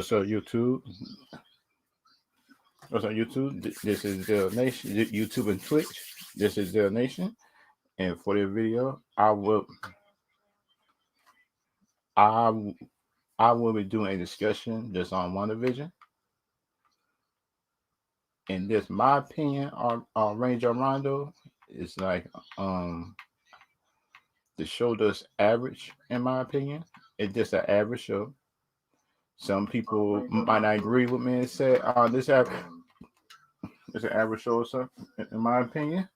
So YouTube, This is the nation. YouTube and Twitch. This is the nation. And for this video, I I will be doing a discussion just on WandaVision. And this, my opinion on Ranger Rondo is like the show does average in my opinion. It's just an average show. Some people might not agree with me and say, this it's an average show or something, in my opinion.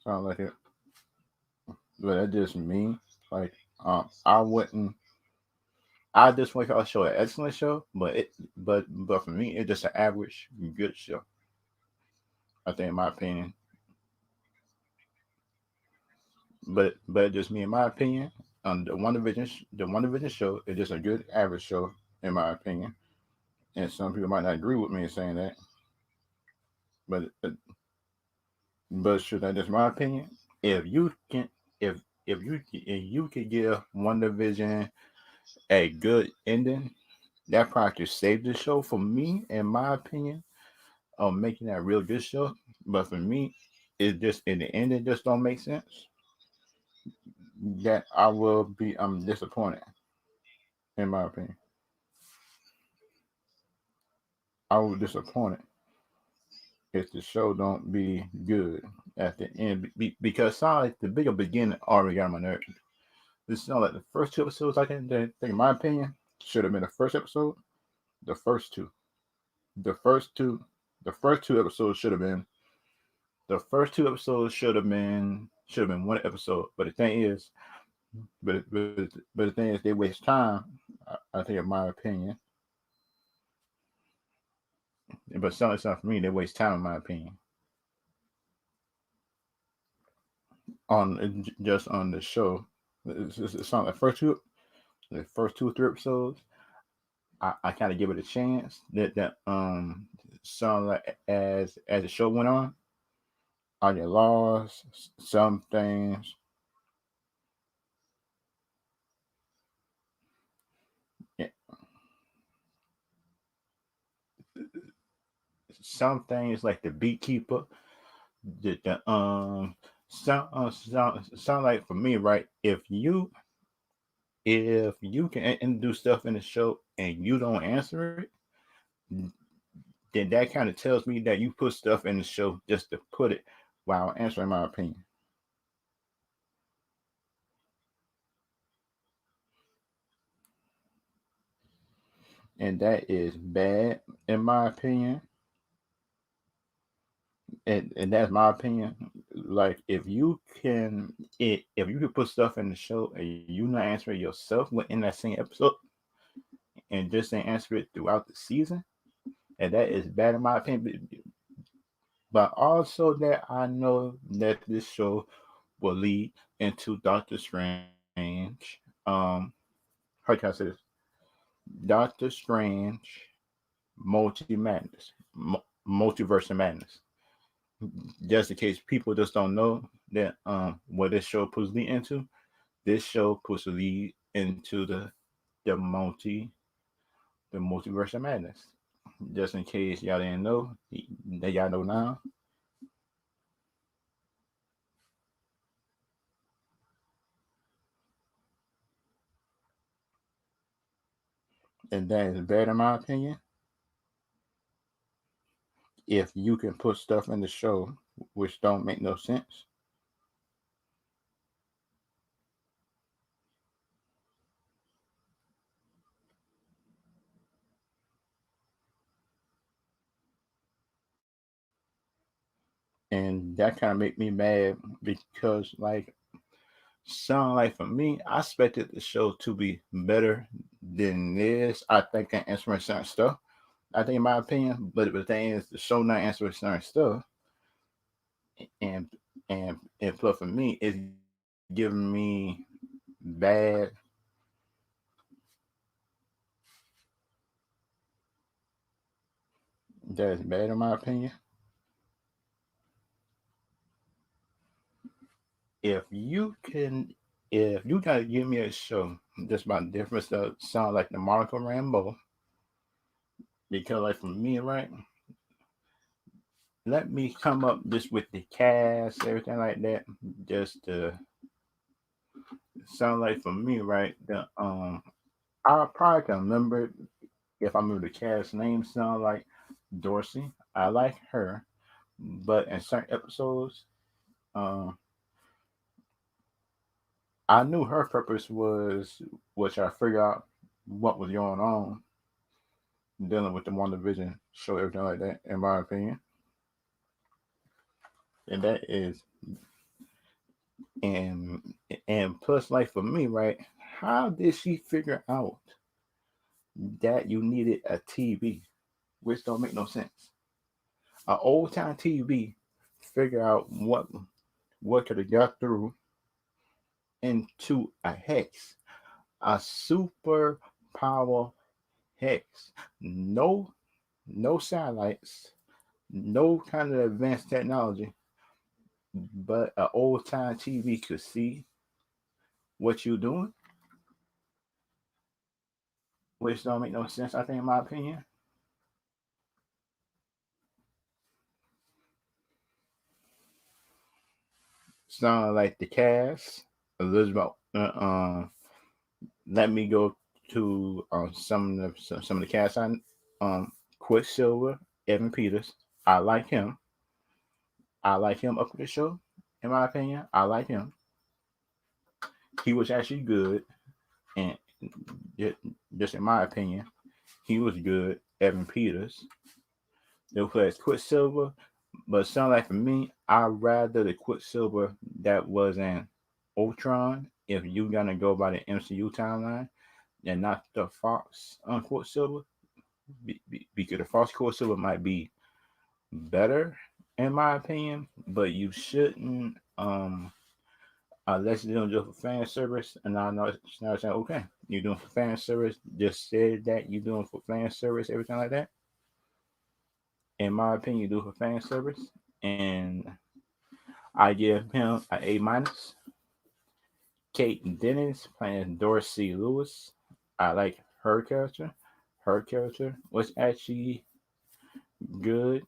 Sound like it. But that just me. Like, I wouldn't. I just want to show an excellent show, but for me, it's just an average good show. I think, in my opinion. But just me, in my opinion, the WandaVision show is just a good average show, in my opinion. And some people might not agree with me in saying that, but should that just my opinion? If you can, if you could give WandaVision a good ending, that probably could save the show for me, in my opinion, of making that real good show. But for me, it just in the end, it just don't make sense. That I'm disappointed, in my opinion. I was disappointed if the show don't be good at the end, because sound like the bigger beginning already got on my nerves. This sound like the first two episodes. I think, in my opinion, should have been the first episode. The first two, the first two, the first two episodes should have been. The first two episodes should have been one episode. But the thing is, but the thing is, they waste time. I think, in my opinion. But it's not for me. They waste time, in my opinion. On just on the show, it's not the first two or three episodes. I kind of give it a chance. That sound like as the show went on, I get lost. Some things, eh, some things like the beekeeper, the sound like, for me, right? If you can do stuff in the show and you don't answer it, then that kind of tells me that you put stuff in the show just to put it while answering my opinion. And that is bad, in my opinion. And that's my opinion. Like, if you can put stuff in the show and you not answer it yourself within that same episode, and just ain't answer it throughout the season, and that is bad, in my opinion. But also, that I know that this show will lead into Doctor Strange. How can I say this? Doctor Strange, Multi Madness, Multiverse of Madness. Just in case people just don't know that, what this show puts lead into. This show puts lead into the the multiverse of madness. Just in case y'all didn't know, that y'all know now. And that is bad, in my opinion. If you can put stuff in the show which don't make no sense. And that kind of make me mad, because, like, sound like, for me, I expected the show to be better than this. I think, I answering certain stuff, I think, in my opinion. But the thing is, the show not answering certain stuff, and and plus, for me, it's giving me bad. that is bad in my opinion. If you gotta give me a show just about different stuff, sound like the Monica Rambeau, because like for me, right, let me come up just with the cast, everything like that, just to sound like for me, right, I probably can remember if I remember the cast name, sound like Dorsey. I like her, but in certain episodes, um, I knew her purpose was try to figure out what was going on, dealing with the WandaVision show, everything like that. In my opinion, and that is and and plus, like for me, right? How did she figure out that you needed a TV, which don't make no sense? An old time TV figure out what could have got through into a hex, a super power hex. No, no satellites, no kind of advanced technology, but an old time TV could see what you're doing, which don't make no sense. I think, in my opinion, sound like the cast, Elizabeth. Let me go to some of the cast. Quicksilver, Evan Peters. I like him. I like him up with the show. In my opinion, I like him. He was actually good, and just in my opinion, he was good. Evan Peters. They plays Quicksilver, but sound like for me, I rather the Quicksilver that was in Ultron. If you gonna go by the MCU timeline, and not the Fox on Quicksilver, because the Fox Quicksilver might be better in my opinion, but you shouldn't unless you're doing just for fan service. And I know it's not saying okay, you're doing for fan service. Just say that you're doing for fan service, everything like that. In my opinion, you do for fan service, and I give him an A minus. Kate Dennis playing Dorsey Lewis. I like her character. Her character was actually good,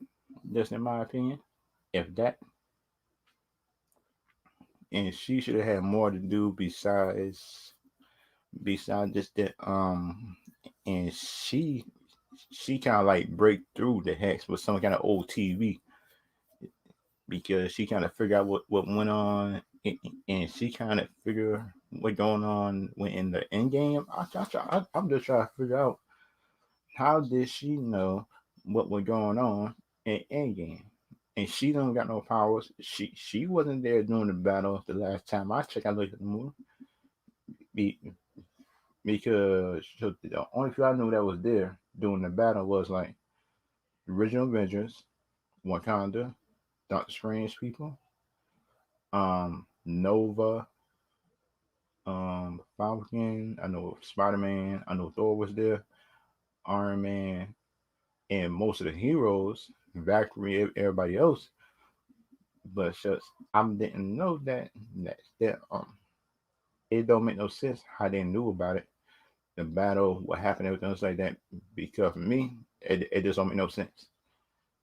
just in my opinion. If that, and she should have had more to do besides just that. And she kind of like break through the hex with some kind of old TV, because she kind of figured out what went on, and she kind of figure what going on when in the end game. I'm just trying to figure out how did she know what was going on in end game. And she don't got no powers. She wasn't there during the battle the last time I checked. I looked at the movie because the only people I knew that was there during the battle was like the original Avengers, Wakanda, Doctor Strange people, Nova, Falcon. I know Spider Man. I know Thor was there, Iron Man, and most of the heroes, Valkyrie, everybody else. But just I didn't know that it don't make no sense how they knew about it, the battle, what happened, everything else like that. Because for me, it just don't make no sense.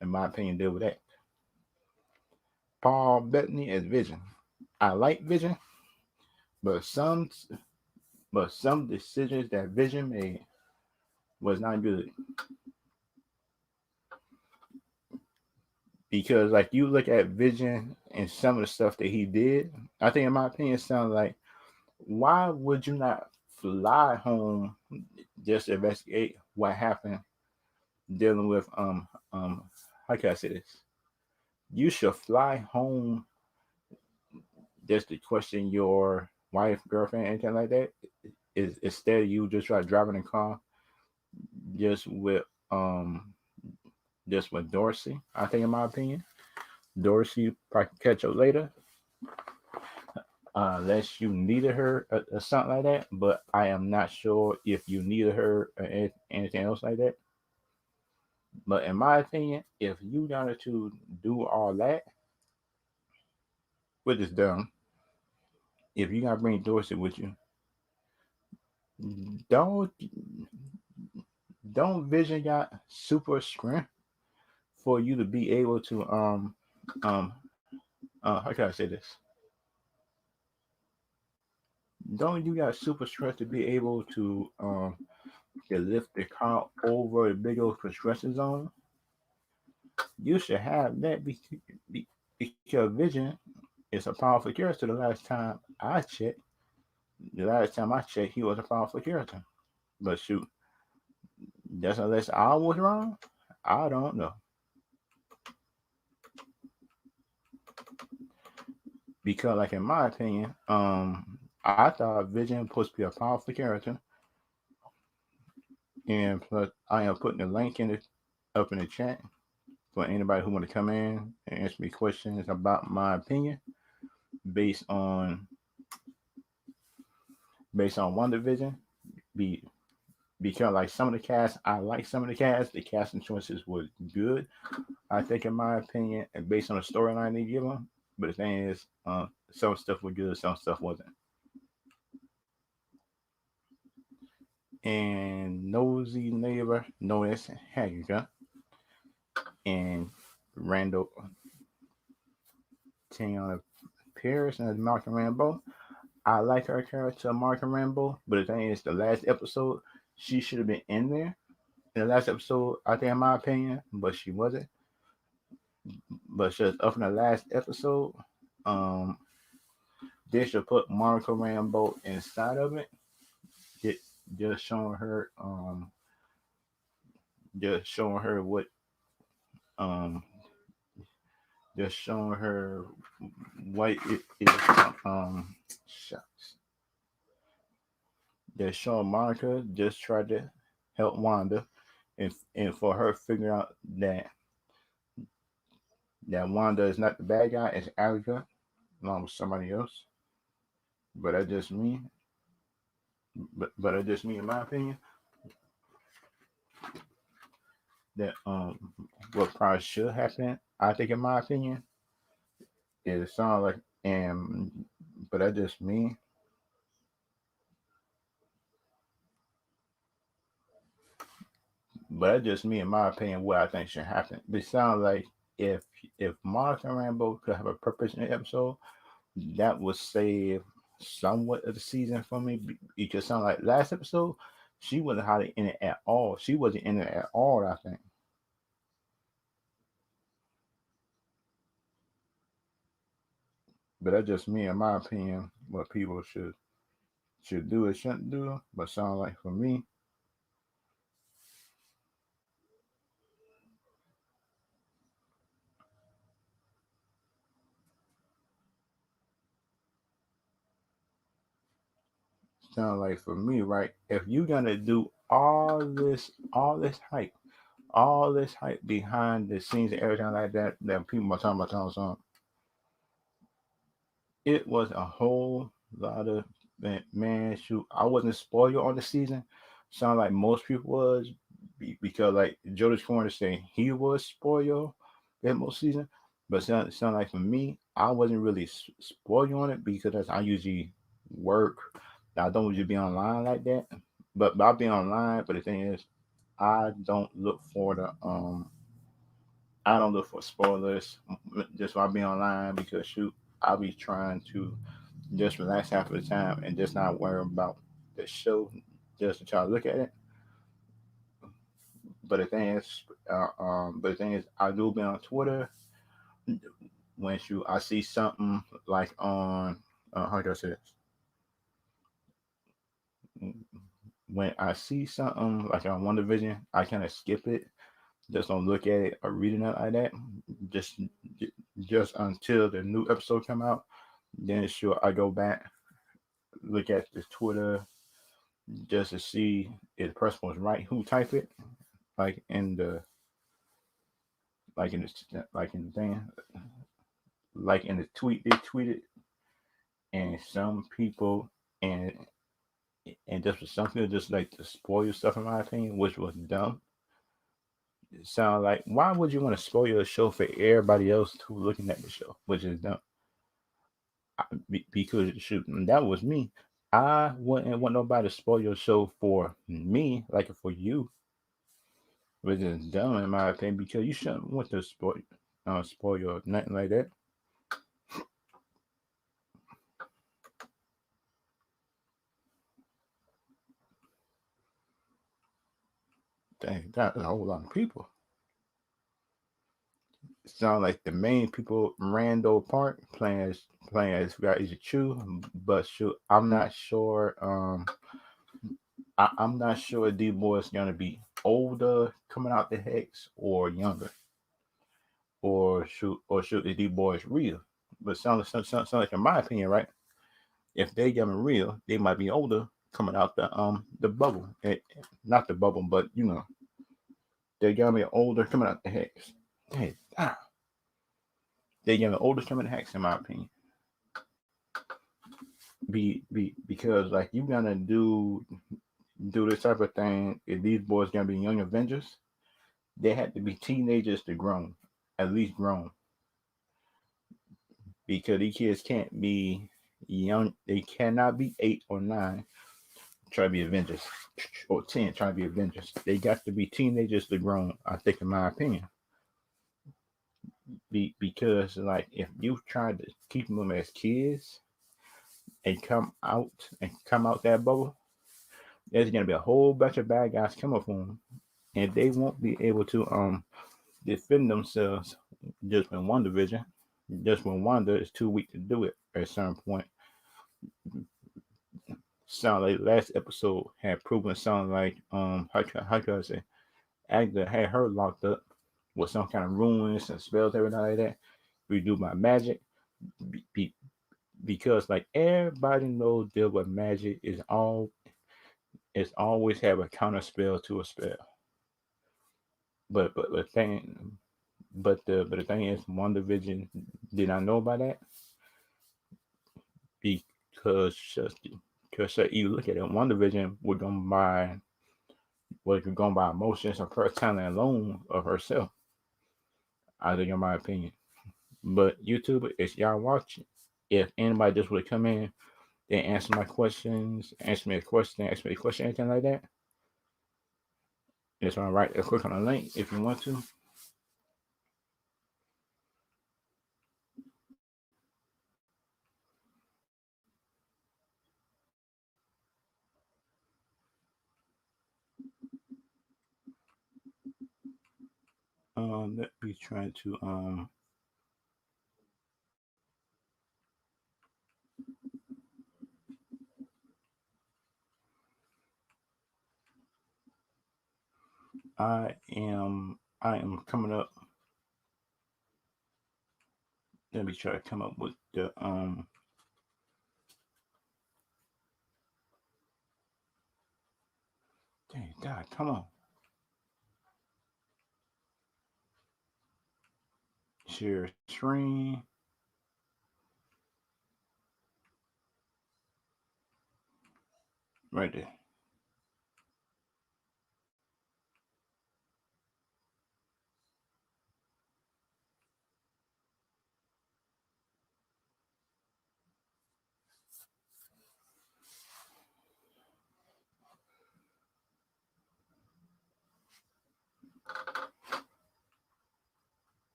In my opinion, deal with that. Paul Bettany as Vision. I like Vision, but some decisions that Vision made was not good. Because like you look at Vision and some of the stuff that he did, I think in my opinion it sounds like, why would you not fly home just to investigate what happened dealing with how can I say this? You should fly home just to question your wife, girlfriend, anything like that. Is instead of you just try driving a car just with um just with Dorsey. I think in my opinion, Dorsey probably catch up later, unless you needed her or something like that. But I am not sure if you needed her or anything else like that. But in my opinion, if you wanted to do all that, which is dumb, if you gotta bring Dorsey with you, don't don't Vision got super strength for you to be able to um how can I say this? Don't you got super strength to be able to lift the car over the big old construction zone? You should have that because Vision is a powerful character. The last time I checked, he was a powerful character. But shoot, just unless I was wrong, I don't know. Because, like in my opinion, I thought Vision was supposed to be a powerful character, and plus, I am putting the link in the up in the chat for anybody who want to come in and answer me questions about my opinion based on WandaVision. Be because like some of the cast, I like some of the cast. The casting choices was good, I think, in my opinion, and based on the storyline they give them. But the thing is, some stuff was good, some stuff wasn't. And nosy neighbor noticed Hagica and Randall Tiana Pierce as Malcolm Rambo. I like her character, Malcolm Rambo, but the thing is, the last episode, she should have been in there. In the last episode, I think, in my opinion, but she wasn't. But just up in the last episode, um, they should put Monica Rambo inside of it. Just, just showing her, just showing her what, um, just showing her what it is. Shucks. Just showing Monica just tried to help Wanda, and for her figuring out that Wanda is not the bad guy, it's Alga along with somebody else. But that's just me. But that's just me, in my opinion. That what probably should happen, I think, in my opinion, is it sounds like and but that's just me. But that's just me, in my opinion, what I think should happen. It sounds like if if Monica Rambo could have a purpose in the episode, that would save somewhat of the season for me. Because it sounds like last episode, she wasn't hardly in it at all. She wasn't in it at all, I think. But that's just me, in my opinion, what people should do or shouldn't do. But sound like for me, sound like for me, right? If you're gonna do all this hype behind the scenes and everything like that, that people are talking about, it was a whole lot of man. Shoot, I wasn't spoiled on the season. Sound like most people was because like Jonas Corner saying he was spoiled that most season, but sound like for me, I wasn't really spoiled on it because I usually work. I don't usually be online like that, but I'll be online. But the thing is, I don't look for the I don't look for spoilers just while I be online because shoot, I'll be trying to just relax half of the time and just not worry about the show just to try to look at it. But the thing is, I do be on Twitter when I see something like on how do I say this? When I see something like on One Division, I kind of skip it. Just don't look at it or read it like that. Just just until the new episode come out. Then sure I go back, look at the Twitter just to see if the person was right who typed it. Like in the like in the thing, like in the tweet they tweeted, and some people and just for some people just like to spoil stuff in my opinion, which was dumb. It sound like, why would you want to spoil your show for everybody else who looking at the show, which is dumb. Because shoot, that was me. I wouldn't want nobody to spoil your show for me, like for you, which is dumb in my opinion. Because you shouldn't want to spoil your nothing like that. Dang, that's a whole lot of people. Sound like the main people, Randall Park playing as Elijah Chu, but shoot, I'm not sure. I'm not sure D boy is gonna be older coming out the hex or younger, or shoot the D boy is real. But sound like in my opinion, right? If they're young and real, they might be older coming out the bubble. Not the bubble, but they're gonna be older coming out the hex. Hey, they're gonna be older coming out the hex in my opinion. Because like you gonna do this type of thing. If these boys gonna be young Avengers, they had to be teenagers to grown, at least grown, because these kids can't be young. They cannot be 8 or 9 try to be Avengers, or 10 try to be Avengers. They got to be teenagers to grown. I think, in my opinion, because like if you try to keep them as kids and come out that bubble, there's gonna be a whole bunch of bad guys coming for them, and they won't be able to defend themselves just when WandaVision, just when Wanda is too weak to do it at a certain point. Sound like last episode had proven, sound like how can I say, Agda had her locked up with some kind of ruins and spells, everything like that. We do by magic, be, be, because like everybody knows deal with magic is always have a counter spell to a spell. But the thing but the thing is, one division did not know about that, because you look at it, one division would go by emotions of her talent alone of herself. I think, in my opinion. But YouTube, if y'all watching, if anybody just would come in and answer my questions, ask me a question, anything like that, it's all right. Click on the link if you want to. Let me try to I am coming up. Let me try to come up with the dang God, come on. Share screen. Right there.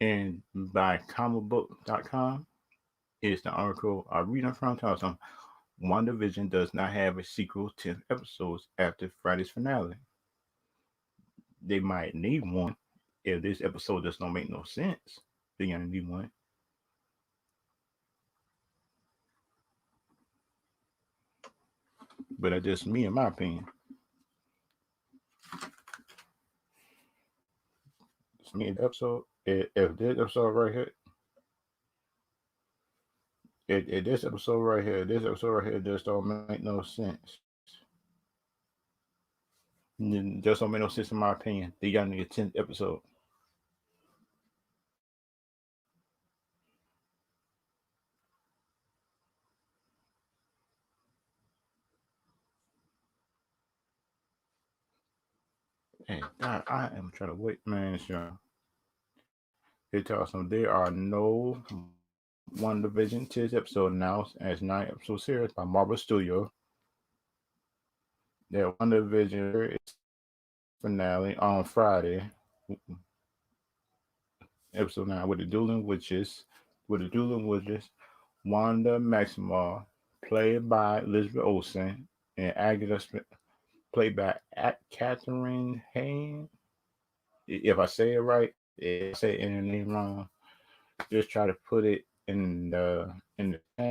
And by comicbook.com is the article I'm reading from. Tells them WandaVision does not have a sequel 10 episodes after Friday's finale. They might need one if this episode just don't make no sense. They're gonna need one. But that's just me, in my opinion. It's me, the episode. If this episode right here, if this episode right here just don't make no sense. Just don't make no sense in my opinion. They got to need a 10th episode. Hey, God, I am trying to wait, man. They tell us there are no WandaVision 10th episode announced as 9 episode series by Marvel Studios. Their WandaVision is finale on Friday, episode 9, with the dueling witches, Wanda Maximoff, played by Elizabeth Olsen, and Agatha Smith, played by Catherine Hayne. If I say it right, if I say any name wrong, just try to put it in the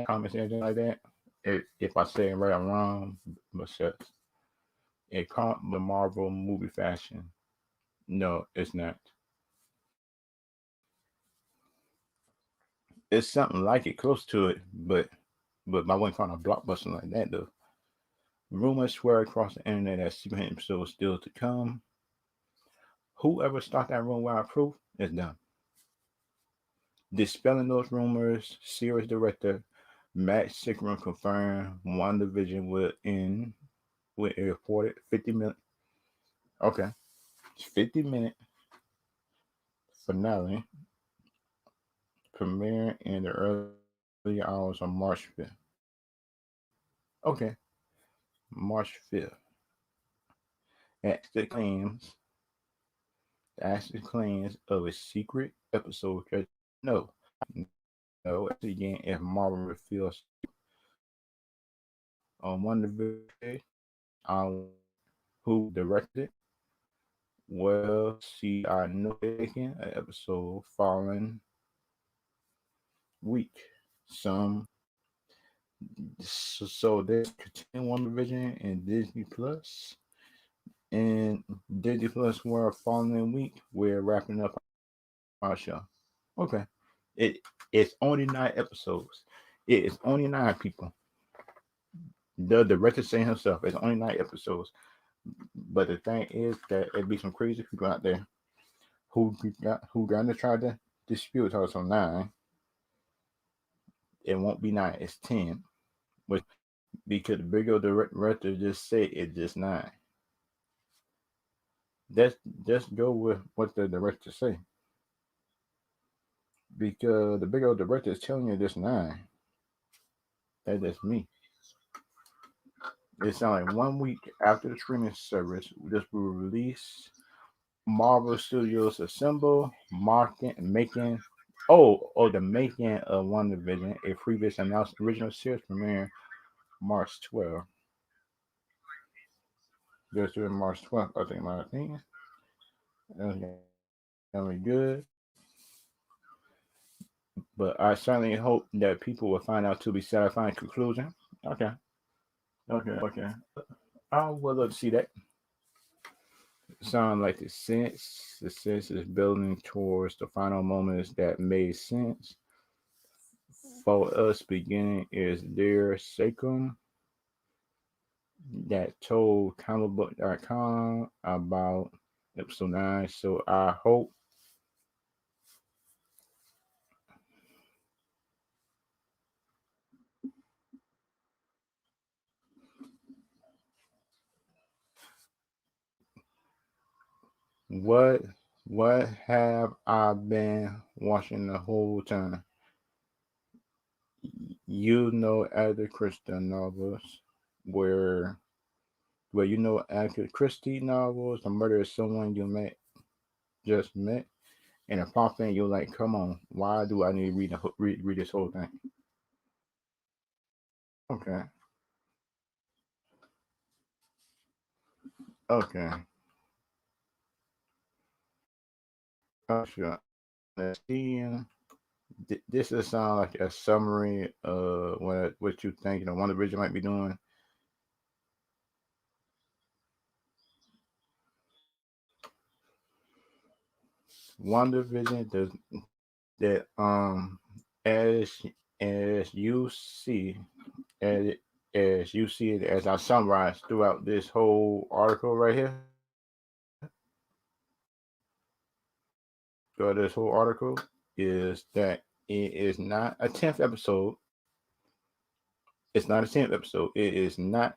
comments and anything like that. If I say it right or wrong, but shucks. It caught the Marvel movie fashion. No, it's not. It's something like it, close to it, but I wouldn't call it a blockbuster like that though. Rumors swirl across the internet that Superman episode is still to come. Whoever started that rumor without proof is done. Dispelling those rumors, series director Matt Sickram confirmed WandaVision will end with a reported 50 minute. Okay, 50-minute finale premiering in the early hours on March 5th. Okay, March 5th. At the claims of a secret episode. No, no. Again, if Marvel reveals on WandaVision, on who directed it, well, see, I know taking an episode following week. Some so there's continuing WandaVision and Disney Plus. And Disney Plus were following week. We're wrapping up our show. Okay. It it's only 9 episodes. It is only 9 people. The director saying himself, it's only 9 episodes. But the thing is that it be some crazy people out there who gonna try to dispute us on 9. It won't be 9, it's 10. Which because the bigger director just said it's just 9. That's just go with what the director say. Because the big old director is telling you this 9. That's me. It sounds like 1 week after the streaming service, this will release. Marvel Studios assemble, marking, making. The making of WandaVision, a previous announced original series premiere March 12th. Just doing March 12th, I think, my opinion. That's gonna be good. But I certainly hope that people will find out to be satisfying conclusion. Okay. Okay. I would love to see that. Sound like the sense is building towards the final moments that made sense for us. Beginning is their Sacrum that told comicbook.com about episode 9. So I hope what what have I been watching the whole time? Other Christian novels where Agatha Christie novels, the murder of someone you just met, and a pop thing you're like, come on, why do I need to read this whole thing? Okay, okay, sure. Let's see. This is sound like a summary of what you think One Division might be doing. One Division does that as as you see as as you see it as I summarize throughout this whole article right here. Throughout this whole article is that it is not a 10th episode. It's not a 10th episode. It is not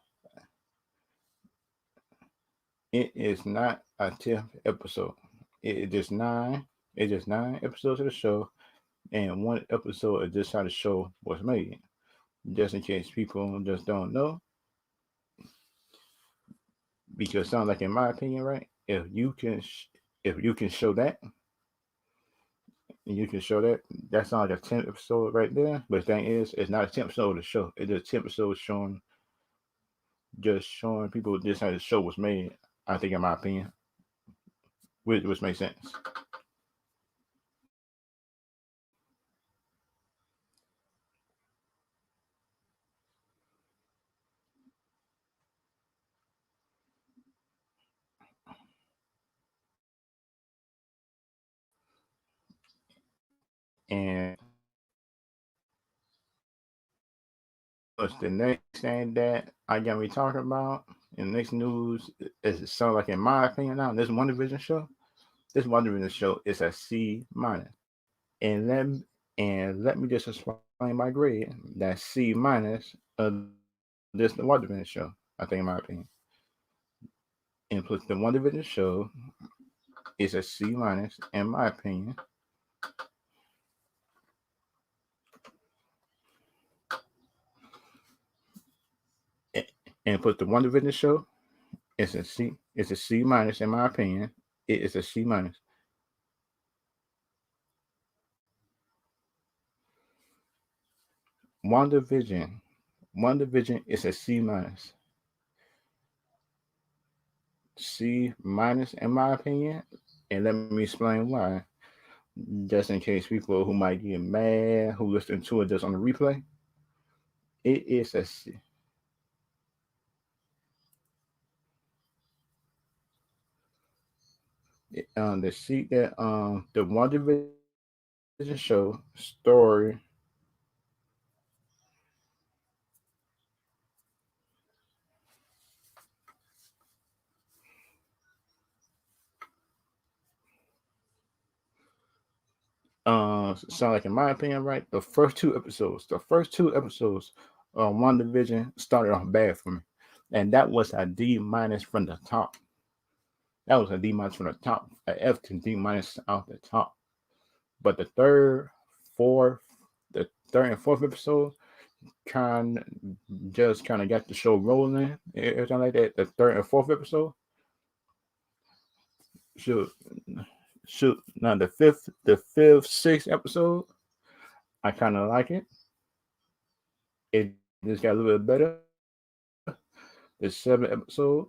a 10th episode. It just nine. It's just 9 episodes of the show, and one episode is just how the show was made. Just in case people just don't know, because sounds like, in my opinion, right? If you can show that, and you can show that, that sounds like a 10th episode right there. But the thing is, it's not a 10th episode of the show. It's just 10th episode showing people just how the show was made. I think, in my opinion, which makes sense. And what's the next thing that I got me talking about in the next news is, it sounds like, in my opinion now, this WandaVision show. This WandaVision show is a C minus. And let me just explain my grade. That's C minus of this the WandaVision show, I think, in my opinion. And plus the WandaVision show is a C minus in my opinion. And plus the WandaVision show is a C. It's a C minus in my opinion. It is a C minus. WandaVision. WandaVision is a C minus. C minus in my opinion. And let me explain why. Just in case people who might get mad who listen to it just on the replay. It is a C. The seat that the WandaVision show story sound like, in my opinion, right? The first two episodes WandaVision started off bad for me. And that was a D minus from the top. That was a D minus from the top. A F to D minus off the top. But fourth, the third and fourth episode kind kind of got the show rolling, everything like that. The third and fourth episode, shoot, now the fifth, sixth episode, I kind of like it. It just got a little bit better. The seventh episode,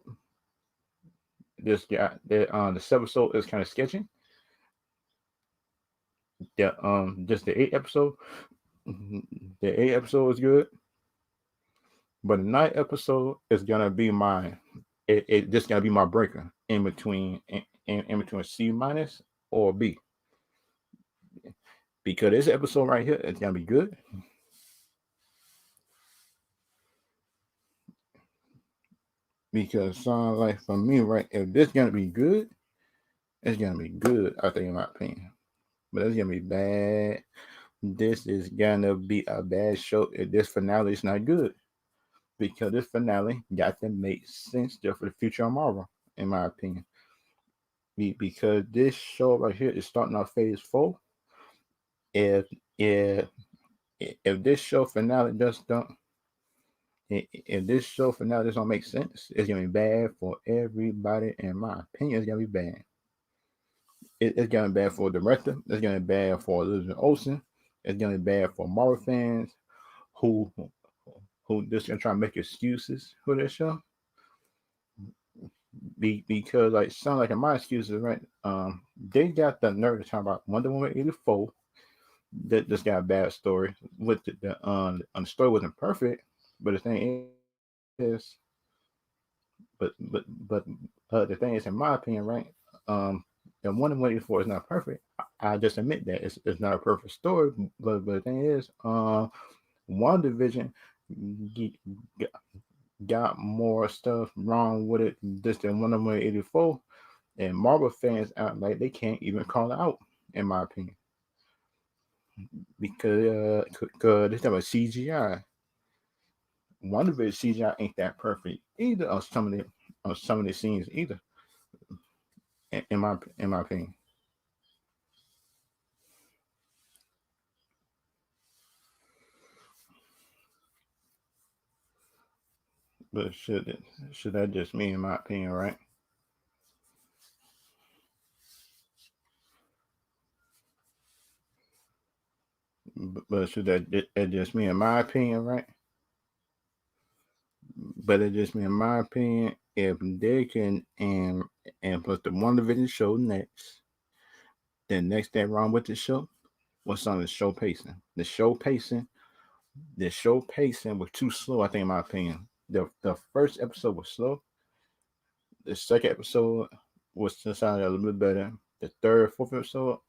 the seventh episode is kind of sketchy. Just the eighth episode, the eighth episode is good, but the ninth episode is gonna be it just gonna be my breaker in between C minus or B, because this episode right here is gonna be good. Because like, for me, right, if this gonna be good, it's gonna be good, I think, in my opinion. But it's gonna be bad. This is gonna be a bad show if this finale is not good. Because this finale got to make sense just for the future of Marvel, in my opinion. Because this show right here is starting off phase 4. If if if this show finale just don't if this show finale just don't make sense, it's gonna be bad for everybody. In my opinion, it's gonna be bad. It's gonna be bad for the director. It's gonna be bad for Elizabeth Olsen. It's gonna be bad for Marvel fans who just gonna try to make excuses for this show. Because, like, sound like, in my excuses, right? They got the nerve to talk about Wonder Woman 84 that just got a bad story. With the story wasn't perfect, but the thing is, the thing is, in my opinion, right? The Wonder Woman 84 is not perfect. I just admit that it's not a perfect story, but the thing is, WandaVision got more stuff wrong with it just than Wonder Woman 84, and Marvel fans act like they can't even call it out, in my opinion, because this type of CGI. WandaVision CGI ain't that perfect either on some of the scenes either. in my opinion. But should that just me in my opinion, right? But should that just me in my opinion, right? But it just me in my opinion. If they can and put the One Division show next, then next thing wrong with the show, what's on the show pacing? The show pacing was too slow. I think, in my opinion, the first episode was slow. The second episode was sounded a little bit better. The third, fourth episode,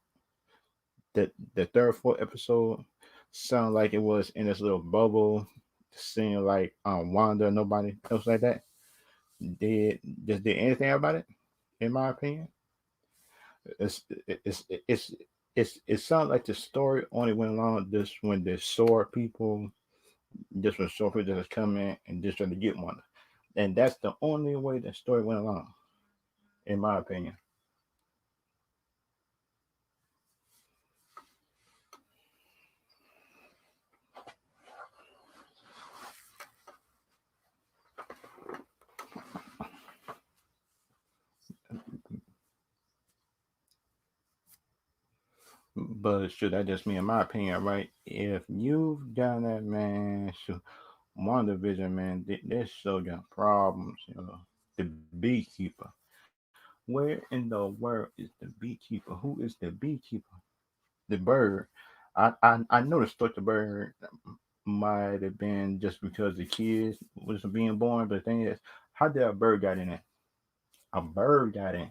the third, fourth episode sounded like it was in this little bubble, seeing like Wanda, nobody else like that did anything about it. In my opinion, it's it's it's it sounds like the story only went along just when the sword people, just when sword people just come in and just trying to get one, and that's the only way the story went along, in my opinion. But should that just me in my opinion, right? If you've done that, man, shoot, one division, man, this show got problems. The beekeeper. Where in the world is the beekeeper? Who is the beekeeper? The bird. I noticed that the bird might have been just because the kids was being born, but the thing is, how did a bird got in it? A bird got in,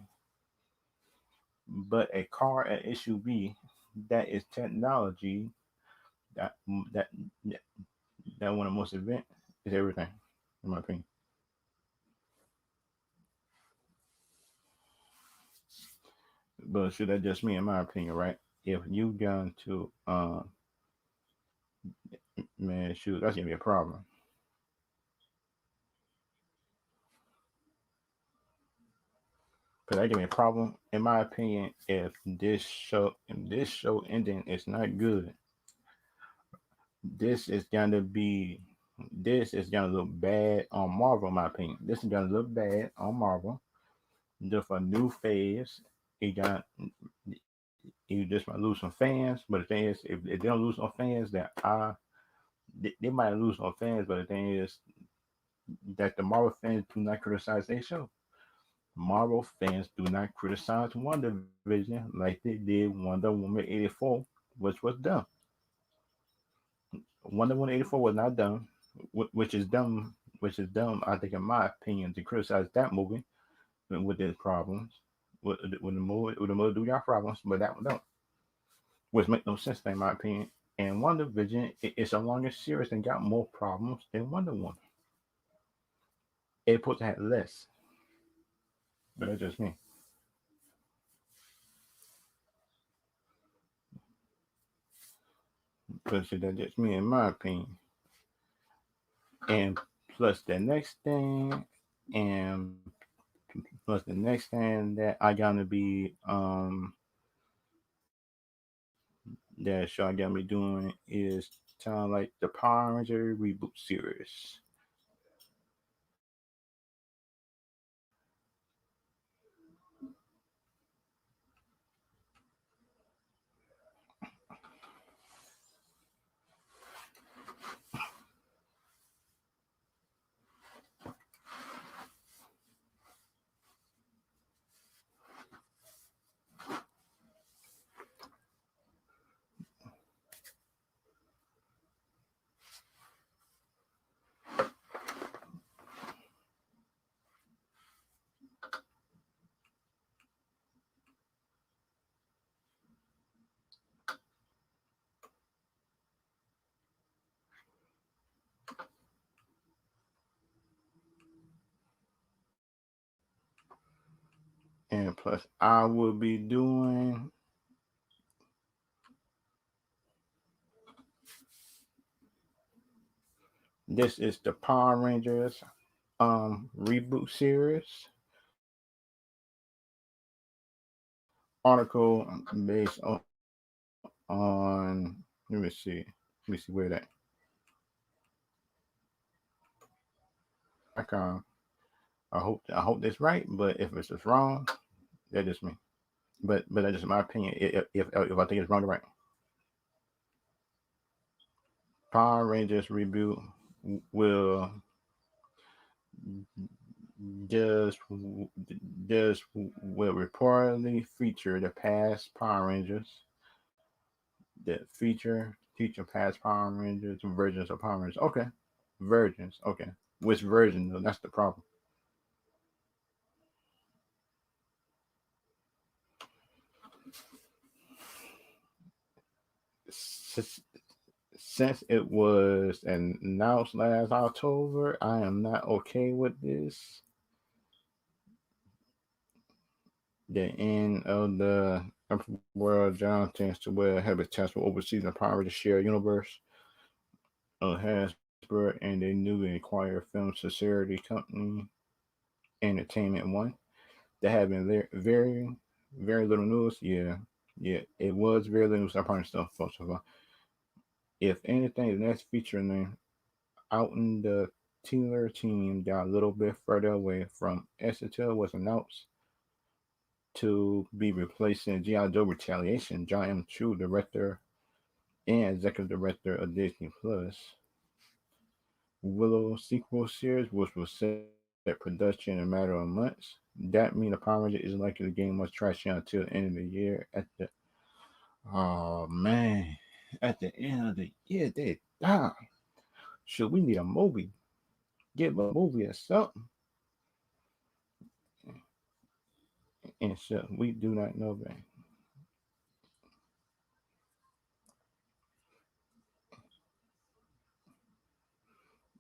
but a car, an SUV, that is technology. That that that one of the most event is everything, in my opinion. But should that just me, in my opinion, right? If you gone to man, shoot, that's gonna be a problem. Cause that gonna be a problem, in my opinion, if this show ending is not good. This is gonna be this is gonna look bad on Marvel, in my opinion. This is gonna look bad on Marvel. Just a new phase. It got you just might lose some fans, but the thing is, if they don't lose no fans, they might lose no fans. But the thing is that the Marvel fans do not criticize their show. Marvel fans do not criticize WandaVision like they did Wonder Woman 84, which was dumb. Wonder Woman 84 was not dumb, which is dumb. Which is dumb, I think, in my opinion, to criticize that movie with its problems. With the movie do got problems, but that one don't, which make no sense in my opinion. And WandaVision it's a longer series and got more problems than Wonder Woman. It supposed to have less, but that's just me. But see, that's just me in my opinion. And plus the next thing, and plus the next thing that I gotta be that show I gotta be doing is kind of like the Power Ranger reboot series. And plus I will be doing this is the Power Rangers reboot series. article based on let me see where that I hope that's right, but if it's just wrong, that's just me. But that's just my opinion. If I think it's wrong or right, Power Rangers reboot will just just will reportedly feature the past Power Rangers that feature past Power Rangers versions of Power Rangers. Okay, versions. Okay, which version though? That's the problem. S- Since it was announced last October, I am not okay with this. The end of the world, John tends to well have a chance to oversee the power to share universe of Hasbro and their newly acquired film Sincerity Company Entertainment One. There have been very little news. Yeah, it was very little news. I probably stuff first of all. If anything, the next feature name out in the Taylor team got a little bit further away from Exeter was announced to be replacing G.I. Joe Retaliation. John M. Chu, director and executive director of Disney Plus. Willow sequel series, which will set production in a matter of months. That means the Power Ranger is likely to gain much traction until the end of the year. Oh man, at the end of the year, they die. Should we need a movie? Give a movie or something. And so we do not know that.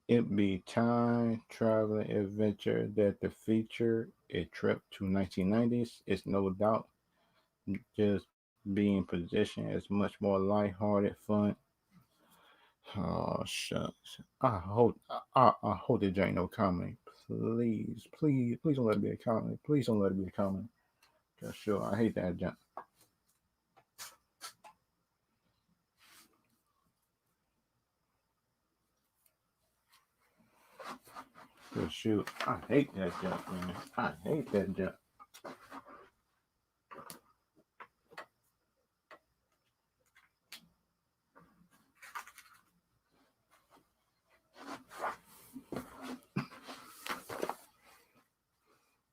It be time traveling adventure that the feature a trip to 1990s is no doubt just being positioned as much more lighthearted fun. Oh shucks. I hope there ain't no comedy. Please don't let it be a comedy. Please don't let it be a comedy. Cause sure, I hate that junk. Cause shoot, I hate that junk, man. I hate that junk.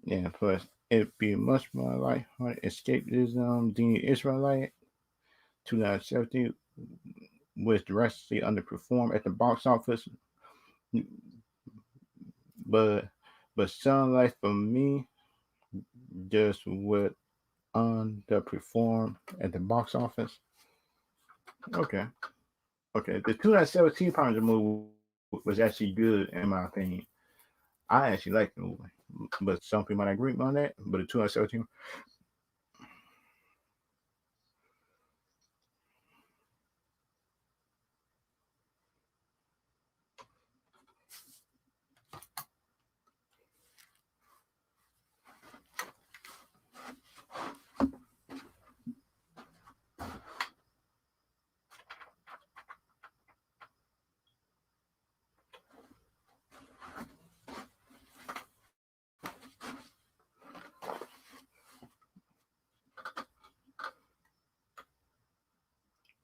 Yeah, plus it'd be much more lighthearted escapism. The Israelite 2017 was drastically underperformed at the box office, but Sunlight for me just would underperform at the box office. Okay, okay. The 2017 Power Rangers movie was actually good in my opinion. I actually liked the movie, but some people might agree on that. But the 2017,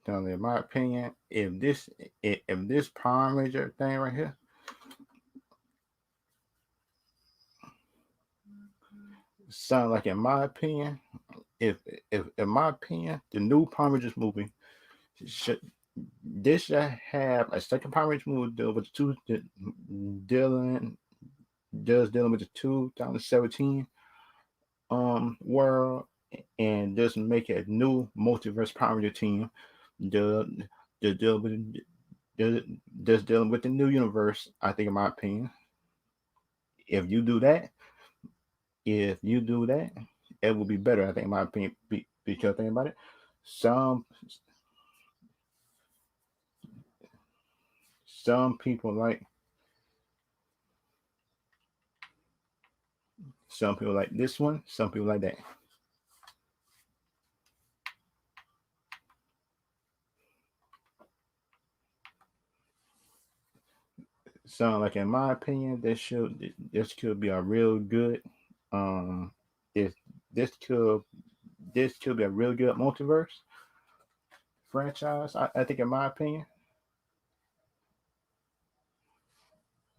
in my opinion, if this Power Ranger thing right here, sound like in my opinion, if in my opinion, the new Power Rangers movie should this should have a second Power Rangers movie deal with the two dealing dealing with the 2017 world and just make a new multiverse Power Ranger team. The the deal with just dealing with the new universe. I think, in my opinion, if you do that, if you do that, it will be better. I think, in my opinion, because think about it. Some some people like some people like this one. Some people like that. So, like in my opinion, this could be a real good um this this could this could be a real good multiverse franchise. I think in my opinion,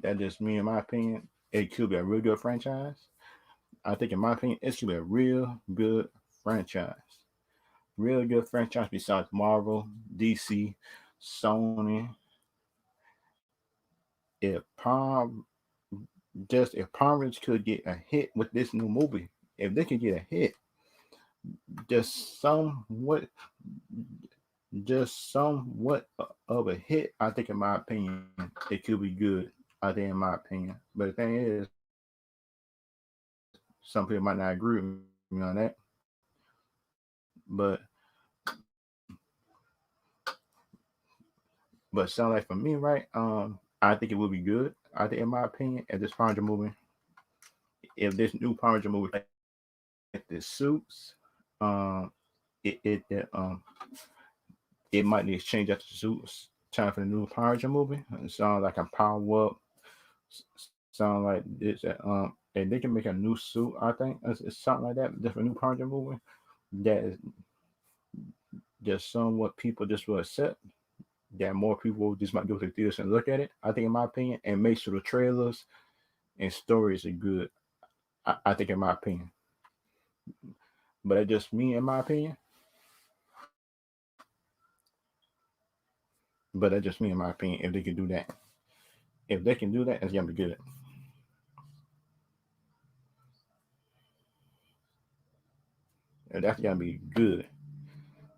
that just me in my opinion, it could be a real good franchise. I think in my opinion, it should be a real good franchise. Real good franchise besides Marvel, DC, Sony. If Palm if Palm Ridge could get a hit with this new movie, if they could get a hit, just somewhat just somewhat of a hit, I think in my opinion, it could be good. I think in my opinion. But the thing is, some people might not agree with me on that. But sound like for me, right? I think it would be good. I think in my opinion, if this Power Ranger movie, if this new Power Ranger movie like the suits, um, it it might need to change up the suits. Time for the new Power Ranger movie. It sounds like a power up. Sound like this. And they can make a new suit. I think it's something like that. Just a new Power Ranger movie that is just somewhat people just will accept. That more people just might go to the theaters and look at it. I think, in my opinion, and make sure the trailers and stories are good. I think, in my opinion, but that's just me, in my opinion. But that's just me, in my opinion. If they can do that, if they can do that, it's gonna be good. And that's gonna be good.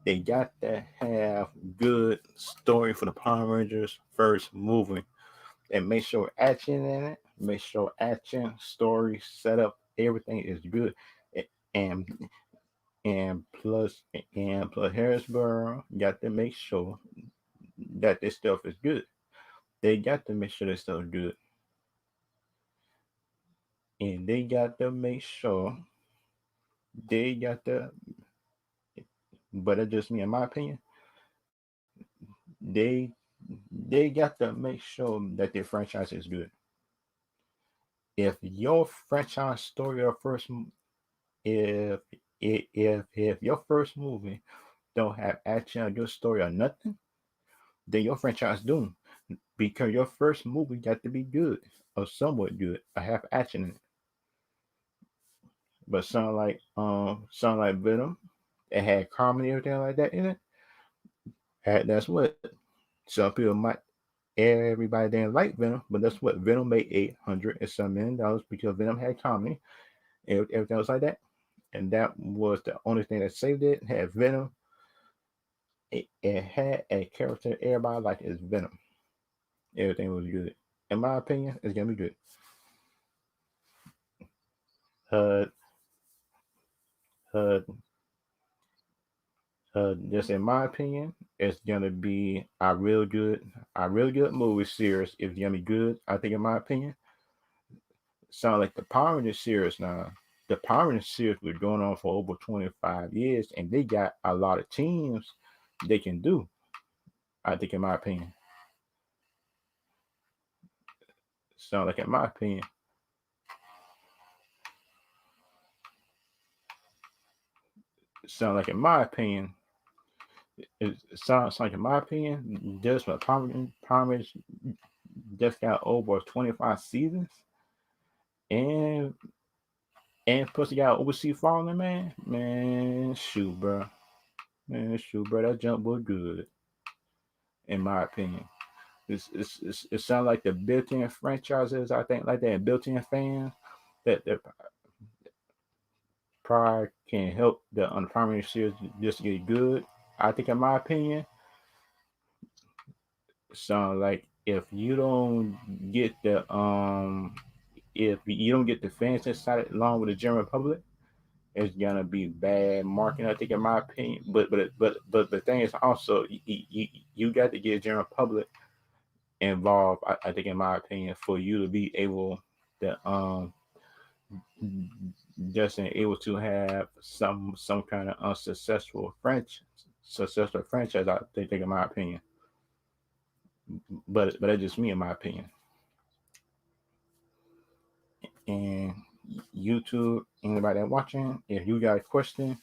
They got to have good story for the Power Rangers first movie, and make sure action in it. Make sure action, story, setup, everything is good, and plus Harrisburg got to make sure that this stuff is good. They got to make sure this stuff is good, and they got to make sure they got to. But it's just me, in my opinion. They they got to make sure that their franchise is good. If your franchise story or first if if your first movie don't have action or good story or nothing, then your franchise doomed. Because your first movie got to be good or somewhat good. I have action in it. But sound like Venom, it had comedy and everything like that in it. That's what some people might everybody didn't like Venom, but that's what Venom made $800 and some million because Venom had comedy and everything was like that. And that was the only thing that saved it. Had Venom. It had a character everybody liked is Venom. Everything was good. In my opinion, it's gonna be good. Uh, uh, just in my opinion, it's gonna be a real good movie series. It's gonna be good. I think, in my opinion, sound like the Power Rangers series now. The Power Rangers series was going on for over 25 years, and they got a lot of teams they can do. I think, in my opinion, sound like in my opinion, sound like in my opinion, it sounds like in my opinion, just my Power Rangers just got over 25 seasons, and plus you got overseas falling, man, shoot, bro. Man, shoot, bro, that jump was good, in my opinion. It sounds like the built-in franchises, I think, like that, and built-in fans that probably can help the primary series just get good. I think, in my opinion, sound like get the if you don't get the fans inside along with the general public, it's gonna be bad marketing. I think, in my opinion, but the thing is also you got to get general public involved. I think, in my opinion, for you to be able to just able to have some kind of unsuccessful franchise. I think, in my opinion, but that's just me, in my opinion. And YouTube, anybody that watching, if you got a question,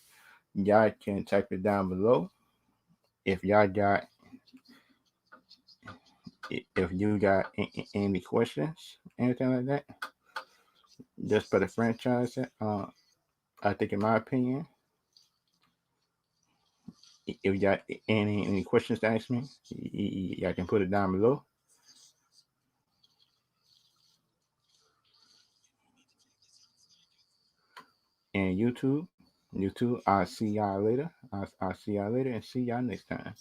y'all can type it down below. If y'all got if you got any questions, anything like that, just for the franchise, I think in my opinion, if you got any questions to ask me, y'all can put it down below. And YouTube, I'll see y'all later. I'll see y'all later and see y'all next time.